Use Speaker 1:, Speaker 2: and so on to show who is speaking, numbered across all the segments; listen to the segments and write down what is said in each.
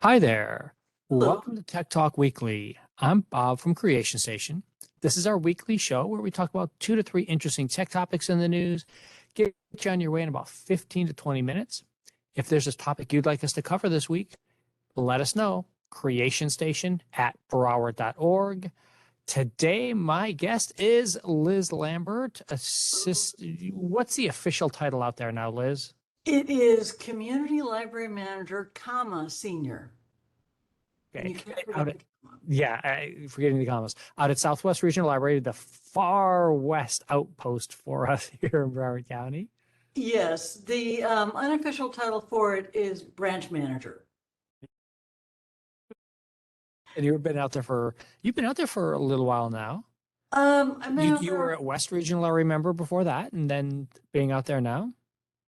Speaker 1: Hi there.
Speaker 2: Hello.
Speaker 1: Welcome to Tech Talk Weekly. I'm Bob from Creation Station. This is our weekly show where we talk about 2 to 3 interesting tech topics in the news, get you on your way in about 15 to 20 minutes. If there's a topic you'd like us to cover this week, let us know. Creationstation@Broward.org. Today, my guest is Liz Lambert. What's the official title out there now, Liz?
Speaker 2: It is Community Library Manager, Senior. And
Speaker 1: Okay.
Speaker 2: you can't
Speaker 1: Out
Speaker 2: forget
Speaker 1: at,
Speaker 2: the comma.
Speaker 1: yeah, forgetting the commas. Out at Southwest Regional Library, the far west outpost for us here in Broward County.
Speaker 2: Yes, the unofficial title for it is Branch Manager.
Speaker 1: And you've been out there for a little while now.
Speaker 2: I've been out
Speaker 1: You were
Speaker 2: there.
Speaker 1: at West Regional, I remember, before that, and then being out there now.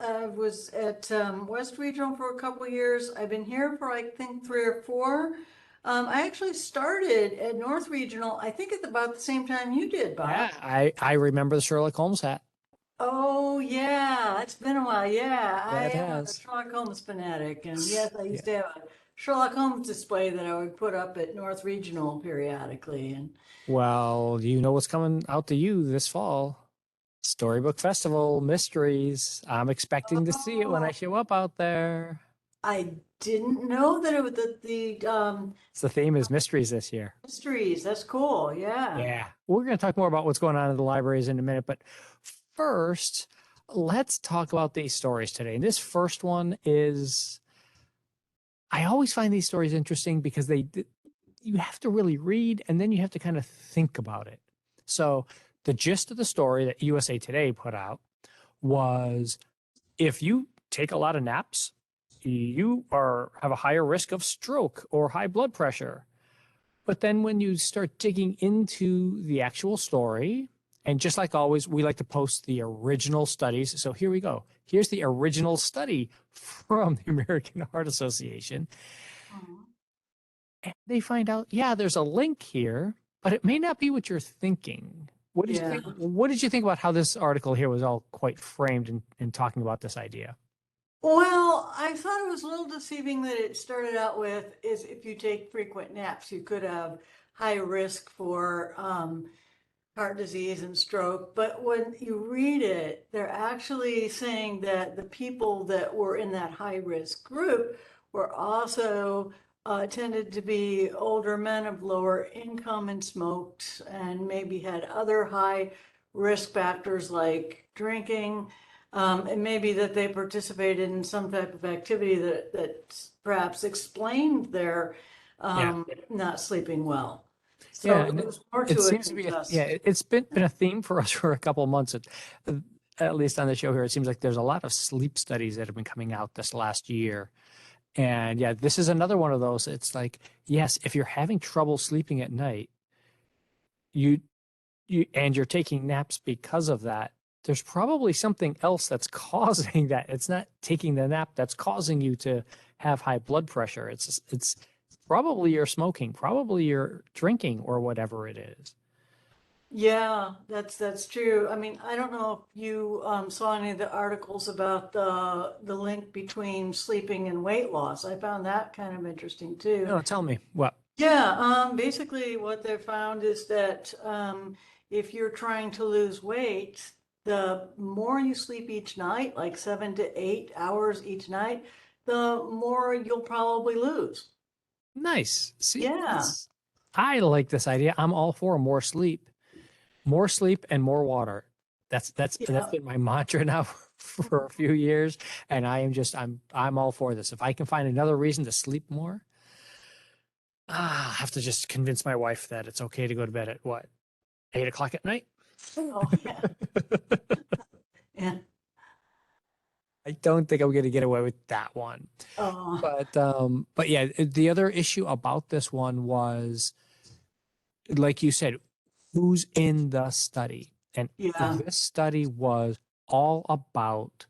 Speaker 2: I was at West Regional for a couple of years. I've been here for, I think, 3 or 4. I actually started at North Regional, I think at about the same time you did, Bob.
Speaker 1: Yeah, I remember the Sherlock Holmes hat.
Speaker 2: Oh, yeah, it's been a while. Yeah, I
Speaker 1: That
Speaker 2: am a
Speaker 1: has.
Speaker 2: Sherlock Holmes fanatic. And yes, I
Speaker 1: Yeah.
Speaker 2: used to have a Sherlock Holmes display that I would put up at North Regional periodically. And
Speaker 1: Well, you know what's coming out to you this fall? Storybook Festival, Mysteries. I'm expecting to see it when I
Speaker 2: oh,
Speaker 1: show up out there.
Speaker 2: I didn't know that it was
Speaker 1: So the theme is mysteries this year.
Speaker 2: mysteries. That's cool. Yeah.
Speaker 1: Yeah. We're going to talk more about what's going on in the libraries in a minute, but first, let's talk about these stories today. And this first one is, I always find these stories interesting because you have to really read and then you have to kind of think about it. So the gist of the story that USA Today put out was if you take a lot of naps, you have a higher risk of stroke or high blood pressure. But then when you start digging into the actual story, and just like always, we like to post the original studies. So here we go. Here's the original study from the American Heart Association.
Speaker 2: Mhm.
Speaker 1: And they find out, yeah, there's a link here, but it may not be what you're thinking. What did you
Speaker 2: Yeah.
Speaker 1: think? What did you think about how this article here was all quite framed in talking about this idea?
Speaker 2: Well, I thought it was a little deceiving that it started out with is if you take frequent naps, you could have high risk for heart disease and stroke. But when you read it, they're actually saying that the people that were in that high risk group were also tended to be older men of lower income and smoked and maybe had other high risk factors like drinking. And maybe that they participated in some type of activity that perhaps explained their
Speaker 1: Yeah.
Speaker 2: not sleeping well.
Speaker 1: Yeah,
Speaker 2: So
Speaker 1: and
Speaker 2: there's more
Speaker 1: it
Speaker 2: to it
Speaker 1: seems to
Speaker 2: than
Speaker 1: be
Speaker 2: just.
Speaker 1: it's been a theme for us for a couple of months. Uh, at least on the show here, it seems like there's a lot of sleep studies that have been coming out this last year. And yeah, this is another one of those. It's like, yes, if you're having trouble sleeping at night, you and you're taking naps because of that, there's probably something else that's causing that. It's not taking the nap that's causing you to have high blood pressure. It's probably you're smoking, probably you're drinking or whatever it is.
Speaker 2: Yeah, that's true. I mean, I don't know if you saw any of the articles about the link between sleeping and weight loss. I found that kind of interesting too.
Speaker 1: No, tell me what.
Speaker 2: Yeah, basically what they found is that if you're trying to lose weight, the more you sleep each night, like 7 to 8 hours each night, the more you'll probably lose.
Speaker 1: Nice. See,
Speaker 2: Yeah.
Speaker 1: I like this idea. I'm all for more sleep and more water. That's
Speaker 2: Yeah.
Speaker 1: been my mantra now for a few years, and I'm all for this. If I can find another reason to sleep more, I have to just convince my wife that it's okay to go to bed at what, 8 o'clock at night.
Speaker 2: Oh, yeah. Yeah.
Speaker 1: I don't think I'm going to get away with that one.
Speaker 2: Oh,
Speaker 1: But yeah, the other issue about this one was, like you said, who's in the study? And
Speaker 2: yeah.
Speaker 1: this study was all about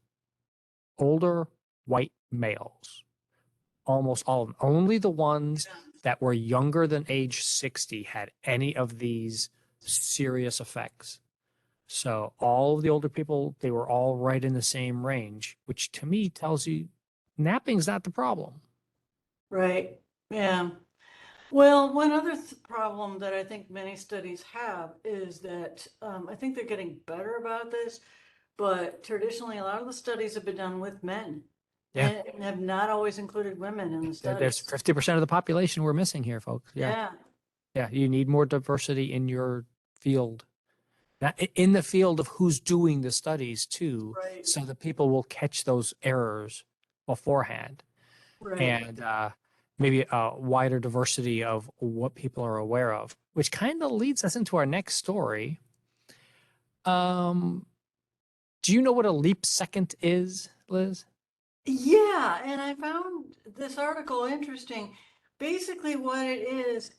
Speaker 1: older white males, almost all of them. Only the ones that were younger than age 60 had any of these serious effects. So all of the older people, they were all right in the same range, which to me tells you napping's not the problem.
Speaker 2: Right. Yeah. Well, one other problem that I think many studies have is that I think they're getting better about this, but traditionally a lot of the studies have been done with men
Speaker 1: Yeah.
Speaker 2: and have not always included women in the
Speaker 1: There's
Speaker 2: studies.
Speaker 1: 50% of the population we're missing here, folks. Yeah.
Speaker 2: Yeah,
Speaker 1: Yeah. You need more diversity in your field. In the field of who's doing the studies too,
Speaker 2: right,
Speaker 1: so that people will catch those errors beforehand,
Speaker 2: right.
Speaker 1: and maybe a wider diversity of what people are aware of, which kind of leads us into our next story. Um, do you know what a leap second is, Liz?
Speaker 2: Yeah, and I found this article interesting. Basically, what it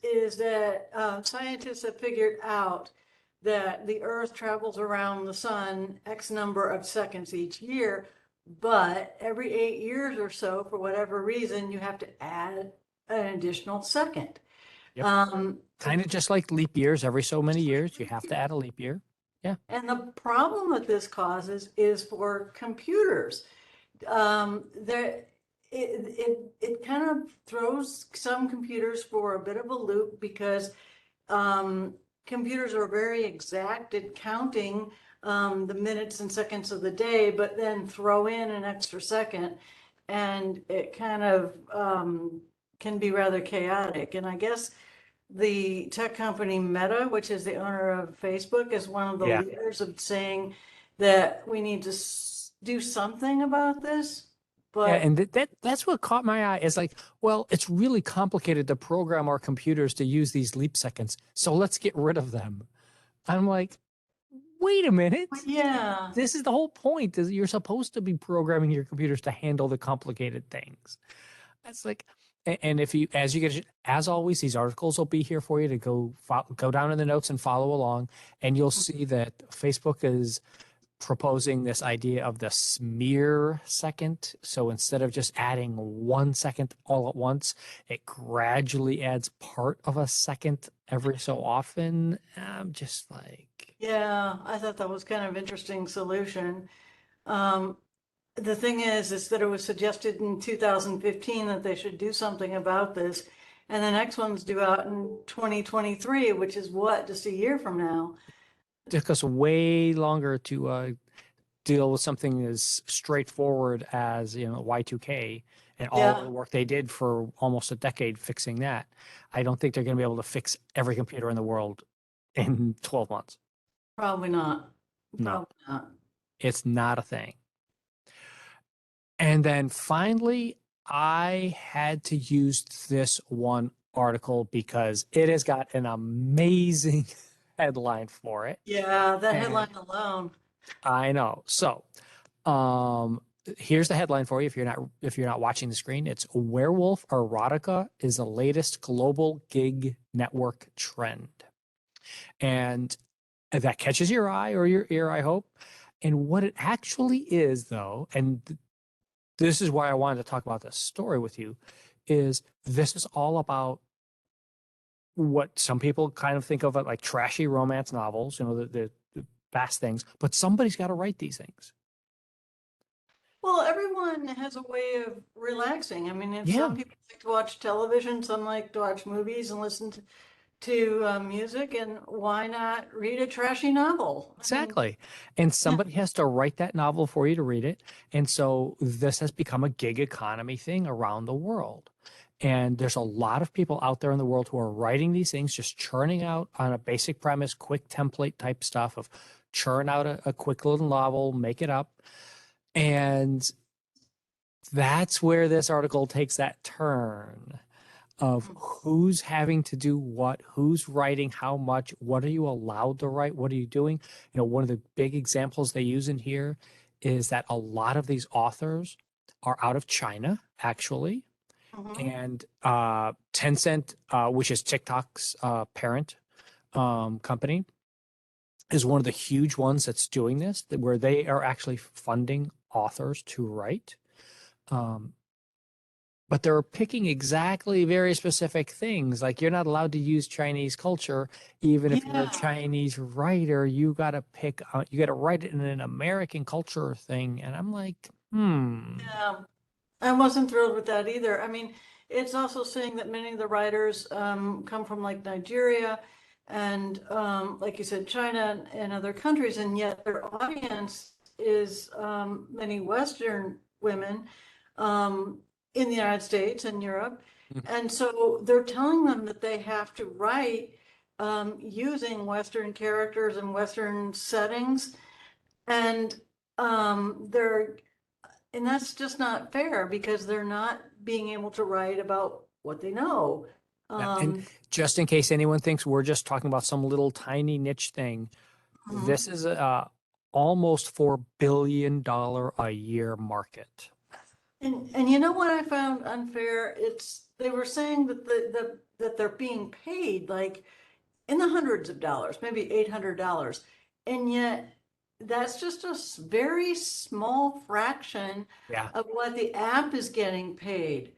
Speaker 2: is that scientists have figured out that the Earth travels around the sun X number of seconds each year, but every 8 years or so, for whatever reason, you have to add an additional second.
Speaker 1: Yep.
Speaker 2: Um,
Speaker 1: Kind of just like leap years. Every so many years, you have to add a leap year. Yeah.
Speaker 2: and the problem that this causes is for computers. There, it kind of throws some computers for a bit of a loop because computers are very exact at counting the minutes and seconds of the day, but then throw in an extra second, and it kind of can be rather chaotic. And I guess the tech company Meta, which is the owner of Facebook, is one of the
Speaker 1: Yeah.
Speaker 2: leaders of saying that we need to do something about this.
Speaker 1: Yeah,
Speaker 2: But
Speaker 1: and that's what caught my eye. Is like, well, it's really complicated to program our computers to use these leap seconds, so let's get rid of them. I'm like, wait a minute.
Speaker 2: yeah,
Speaker 1: This is the whole point, is you're supposed to be programming your computers to handle the complicated things. It's like, and if you, as you get, as always, these articles will be here for you to go down in the notes and follow along, and you'll see that Facebook is proposing this idea of the smear second. So instead of just adding 1 second all at once, it gradually adds part of a second every so often. I'm just like,
Speaker 2: yeah, I thought that was kind of interesting solution. Um, the thing is that it was suggested in 2015 that they should do something about this. And the next one's due out in 2023, which is what, just a year from now.
Speaker 1: it took us way longer to deal with something as straightforward as Y2K and all
Speaker 2: Yeah,
Speaker 1: the work they did for almost a decade fixing that. I don't think they're going to be able to fix every computer in the world in 12 months.
Speaker 2: probably not.
Speaker 1: No,
Speaker 2: Probably not.
Speaker 1: it's not a thing. And then finally, I had to use this one article because it has got an amazing headline for it.
Speaker 2: Yeah, that
Speaker 1: And
Speaker 2: headline alone.
Speaker 1: I know. So, um, here's the headline for you if you're not watching the screen. It's Werewolf Erotica is the latest global gig network trend. And that catches your eye or your ear, I hope. And what it actually is, though, and this is why I wanted to talk about this story with you, is this is all about what some people kind of think of it like trashy romance novels, the fast things, but somebody's got to write these things.
Speaker 2: Well, everyone has a way of relaxing. I mean, if some
Speaker 1: Yeah,
Speaker 2: people like to watch television, some like to watch movies and listen to music, and why not read a trashy novel? I mean,
Speaker 1: exactly. And
Speaker 2: yeah,
Speaker 1: somebody has to write that novel for you to read it. And so this has become a gig economy thing around the world. And there's a lot of people out there in the world who are writing these things, just churning out on a basic premise, quick template type stuff of churn out a quick little novel, make it up. And that's where this article takes that turn of who's having to do what, who's writing how much, what are you allowed to write, what are you doing? One of the big examples they use in here is that a lot of these authors are out of China, actually.
Speaker 2: mhm.
Speaker 1: And Tencent, which is TikTok's parent company, is one of the huge ones that's doing this, where they are actually funding authors to write. Um, but they're picking exactly very specific things. Like you're not allowed to use Chinese culture, even if you're a
Speaker 2: Yeah,
Speaker 1: Chinese writer. You got to you got to write it in an American culture thing. And I'm like,
Speaker 2: yeah. I wasn't thrilled with that either. I mean, it's also saying that many of the writers come from like Nigeria and like you said, China and other countries, and yet their audience is many Western women in the United States and Europe.
Speaker 1: Mhm.
Speaker 2: And so they're telling them that they have to write using Western characters and Western settings. And they're, and that's just not fair because they're not being able to write about what they know.
Speaker 1: Yeah. And
Speaker 2: Um,
Speaker 1: just in case anyone thinks we're just talking about some little tiny niche thing,
Speaker 2: mhm.
Speaker 1: this is a almost $4 billion a year market.
Speaker 2: And you know what I found unfair? It's they were saying that that they're being paid like in the hundreds of dollars, maybe $800, and yet that's just a very small fraction
Speaker 1: Yeah.
Speaker 2: of what the app is getting paid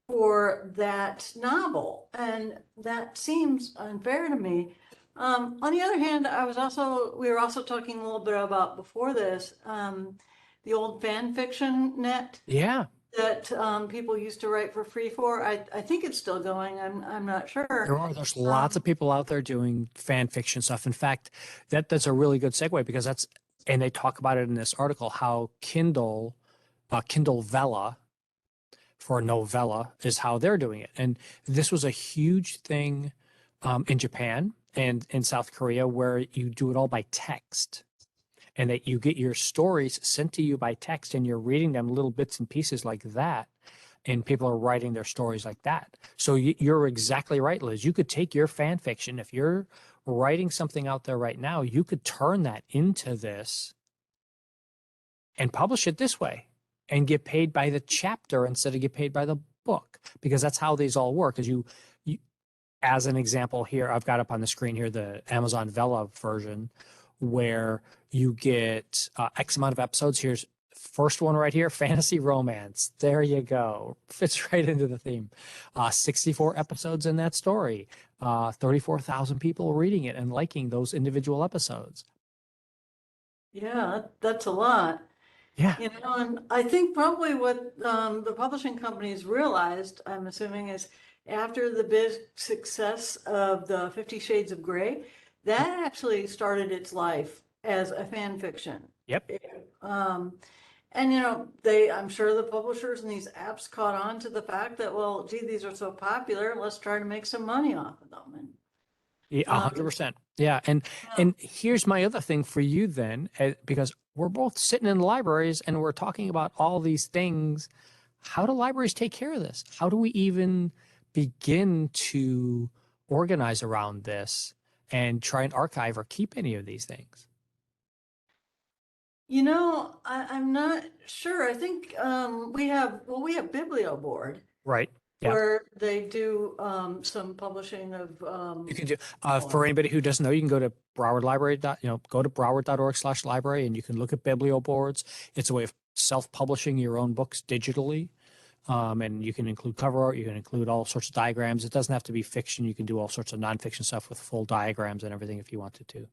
Speaker 2: for that novel, and that seems unfair to me. On the other hand, we were also talking a little bit about before this, the old fan fiction net
Speaker 1: Yeah.
Speaker 2: that people used to write for free for. I think it's still going. I'm not sure.
Speaker 1: There's lots of people out there doing fan fiction stuff. In fact, that's a really good segue because and they talk about it in this article, how Kindle Vella for novella is how they're doing it. And this was a huge thing in Japan and in South Korea where you do it all by text and that you get your stories sent to you by text and you're reading them little bits and pieces like that. And people are writing their stories like that. So you're exactly right, Liz. You could take your fan fiction. If you're writing something out there right now, you could turn that into this and publish it this way and get paid by the chapter instead of get paid by the book, because that's how these all work. As as an example here, I've got up on the screen here the Amazon Vella version where you get X amount of episodes. Here's first one right here, fantasy romance. There you go. Fits right into the theme. 64 episodes in that story. 34,000 people reading it and liking those individual episodes.
Speaker 2: Yeah, that's a lot.
Speaker 1: Yeah.
Speaker 2: You know, and I think probably what the publishing companies realized, I'm assuming, is after the big success of the 50 Shades of Grey, that actually started its life as a fan fiction.
Speaker 1: Yep.
Speaker 2: Um, and I'm sure the publishers and these apps caught on to the fact that, well, gee, these are so popular, let's try to make some money off of them. And
Speaker 1: Yeah,
Speaker 2: um,
Speaker 1: 100%. Yeah,
Speaker 2: yeah.
Speaker 1: and here's my other thing for you then, because we're both sitting in libraries and we're talking about all these things. How do libraries take care of this? How do we even begin to organize around this and try and archive or keep any of these things?
Speaker 2: I'm not sure. I think we have BiblioBoard
Speaker 1: Right. Yeah.
Speaker 2: where they do some publishing of
Speaker 1: You can do for anybody who doesn't know, you can go to Broward Library. Go to broward.org/library and you can look at biblioboards. It's a way of self-publishing your own books digitally. And you can include cover art, you can include all sorts of diagrams. It doesn't have to be fiction. You can do all sorts of nonfiction stuff with full diagrams and everything if you wanted to.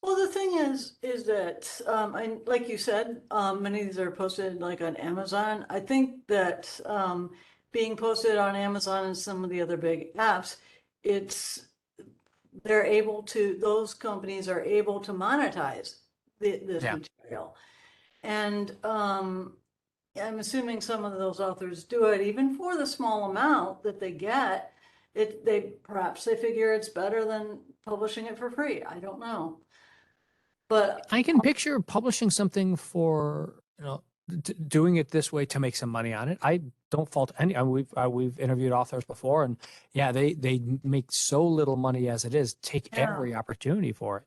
Speaker 2: well, the thing is that like you said, many of these are posted like on Amazon. I think that being posted on Amazon and some of the other big apps, it's those companies are able to monetize this
Speaker 1: Yeah.
Speaker 2: material. And I'm assuming some of those authors do it even for the small amount that they get. Perhaps they figure it's better than publishing it for free. I don't know. But
Speaker 1: I can picture publishing something for, doing it this way to make some money on it. I don't fault any. We've interviewed authors before, and yeah, they make so little money as it is. Take
Speaker 2: yeah,
Speaker 1: every opportunity for it.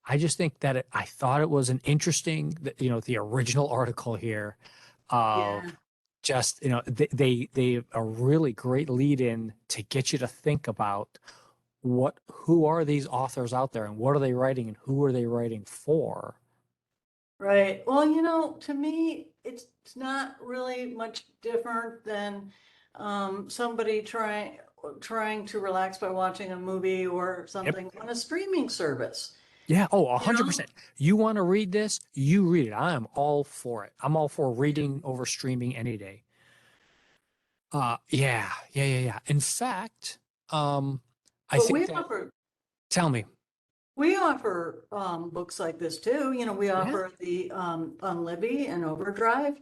Speaker 1: I just think that I thought it was an interesting, the original article here of
Speaker 2: yeah,
Speaker 1: just, they a really great lead in to get you to think about who are these authors out there and what are they writing and who are they writing for?
Speaker 2: right. Well, to me, it's not really much different than somebody trying to relax by watching a movie or
Speaker 1: Yep.
Speaker 2: something on a streaming service.
Speaker 1: Yeah. Oh,
Speaker 2: You know?
Speaker 1: 100%. You want to read this? You read it. I am all for it. I'm all for reading over streaming any day. Yeah. In fact, I
Speaker 2: But
Speaker 1: think
Speaker 2: we
Speaker 1: that,
Speaker 2: offer
Speaker 1: tell me.
Speaker 2: we offer books like this too. You know, we
Speaker 1: Yeah.
Speaker 2: offer the on Libby and Overdrive.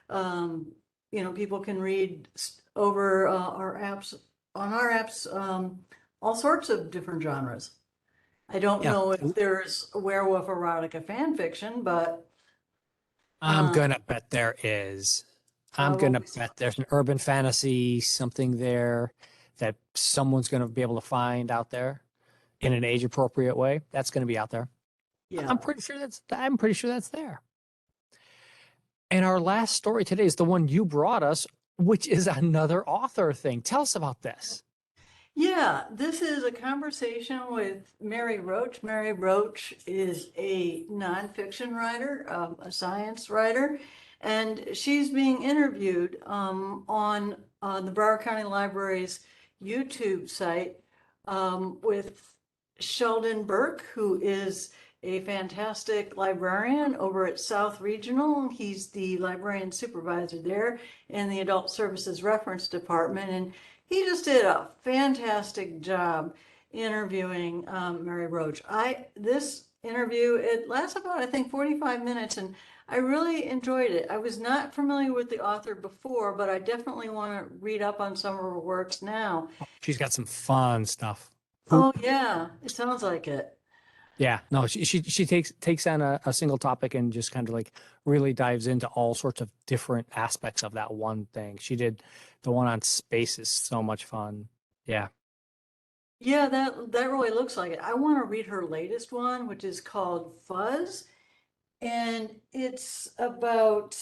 Speaker 2: Um, you know, people can read over our apps on our apps all sorts of different genres. I don't
Speaker 1: Yeah.
Speaker 2: know if there's werewolf erotica fan fiction, but
Speaker 1: I'm
Speaker 2: um,
Speaker 1: gonna bet there is. I'm gonna
Speaker 2: probably
Speaker 1: bet there's an urban fantasy, something there that someone's gonna be able to find out there in an age appropriate way. That's gonna be out there.
Speaker 2: yeah.
Speaker 1: I'm pretty sure that's there. And our last story today is the one you brought us, which is another author thing. Tell us about this.
Speaker 2: Yeah, this is a conversation with Mary Roach. Mary Roach is a nonfiction writer, a science writer, and she's being interviewed on the Broward County Library's YouTube site with Sheldon Burke, who is a fantastic librarian over at South Regional. He's the librarian supervisor there in the Adult Services Reference Department, and he just did a fantastic job interviewing Mary Roach. This interview, it lasts about, I think, 45 minutes, and I really enjoyed it. I was not familiar with the author before, but I definitely want to read up on some of her works now.
Speaker 1: She's got some fun stuff. Who
Speaker 2: Oh yeah, it sounds like it.
Speaker 1: Yeah, no, she takes on a single topic and just kind of like really dives into all sorts of different aspects of that one thing. She did the one on space is so much fun. Yeah.
Speaker 2: Yeah, that really looks like it. I want to read her latest one, which is called Fuzz, and it's about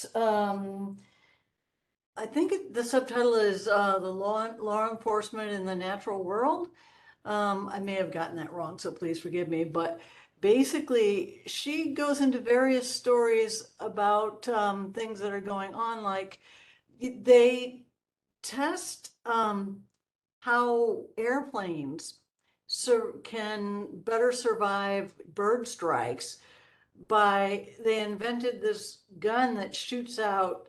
Speaker 2: I think the subtitle is the law enforcement in the natural world. I may have gotten that wrong, so please forgive me. But basically, she goes into various stories about things that are going on. Like they test how airplanes can better survive bird strikes by they invented this gun that shoots out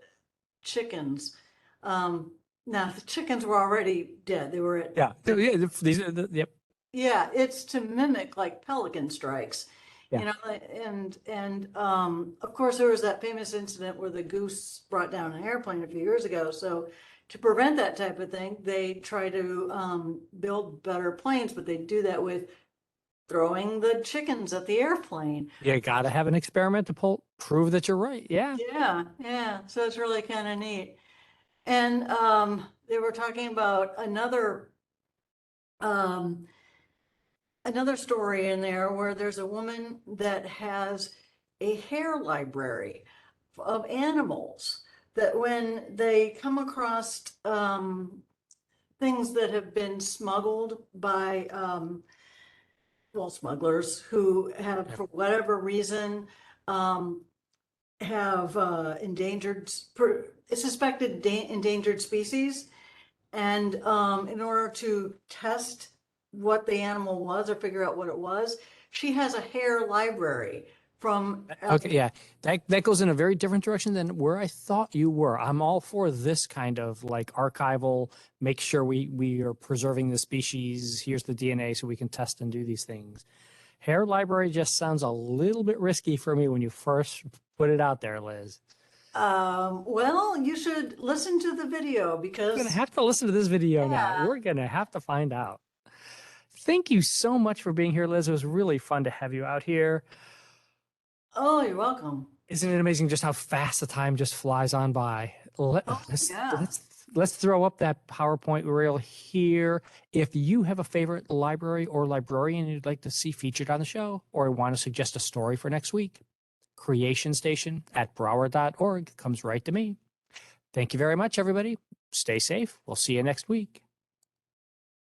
Speaker 2: chickens. Um, Now the chickens were already dead. They were
Speaker 1: Yeah. These are yep.
Speaker 2: yeah, it's to mimic like pelican strikes,
Speaker 1: Yeah.
Speaker 2: and of course there was that famous incident where the goose brought down an airplane a few years ago. So to prevent that type of thing, they try to build better planes, but they do that with throwing the chickens at the airplane.
Speaker 1: You gotta have an experiment to prove that you're right. Yeah.
Speaker 2: Yeah, yeah. So it's really kind of neat. And they were talking about um, another story in there where there's a woman that has a hair library of animals that when they come across things that have been smuggled by well, smugglers who have,
Speaker 1: Yep.
Speaker 2: for whatever reason, um, have suspected endangered species. And in order to test what the animal was or figure out what it was, she has a hair library from,
Speaker 1: Okay, yeah. That goes in a very different direction than where I thought you were. I'm all for this kind of like archival, make sure we are preserving the species. Here's the DNA so we can test and do these things. Hair library just sounds a little bit risky for me when you first put it out there, Liz.
Speaker 2: well, you should listen to the video
Speaker 1: I'm gonna
Speaker 2: because,
Speaker 1: have to listen to this video now.
Speaker 2: yeah.
Speaker 1: We're gonna have to find out. Thank you so much for being here, Liz. It was really fun to have you out here.
Speaker 2: Oh, you're welcome.
Speaker 1: Isn't it amazing just how fast the time just flies on by?
Speaker 2: Oh,
Speaker 1: Let's
Speaker 2: yeah.
Speaker 1: let's throw up that PowerPoint reel here. If you have a favorite library or librarian you'd like to see featured on the show, or want to suggest a story for next week, creationstation@broward.org comes right to me. Thank you very much, everybody. Stay safe. We'll see you next week.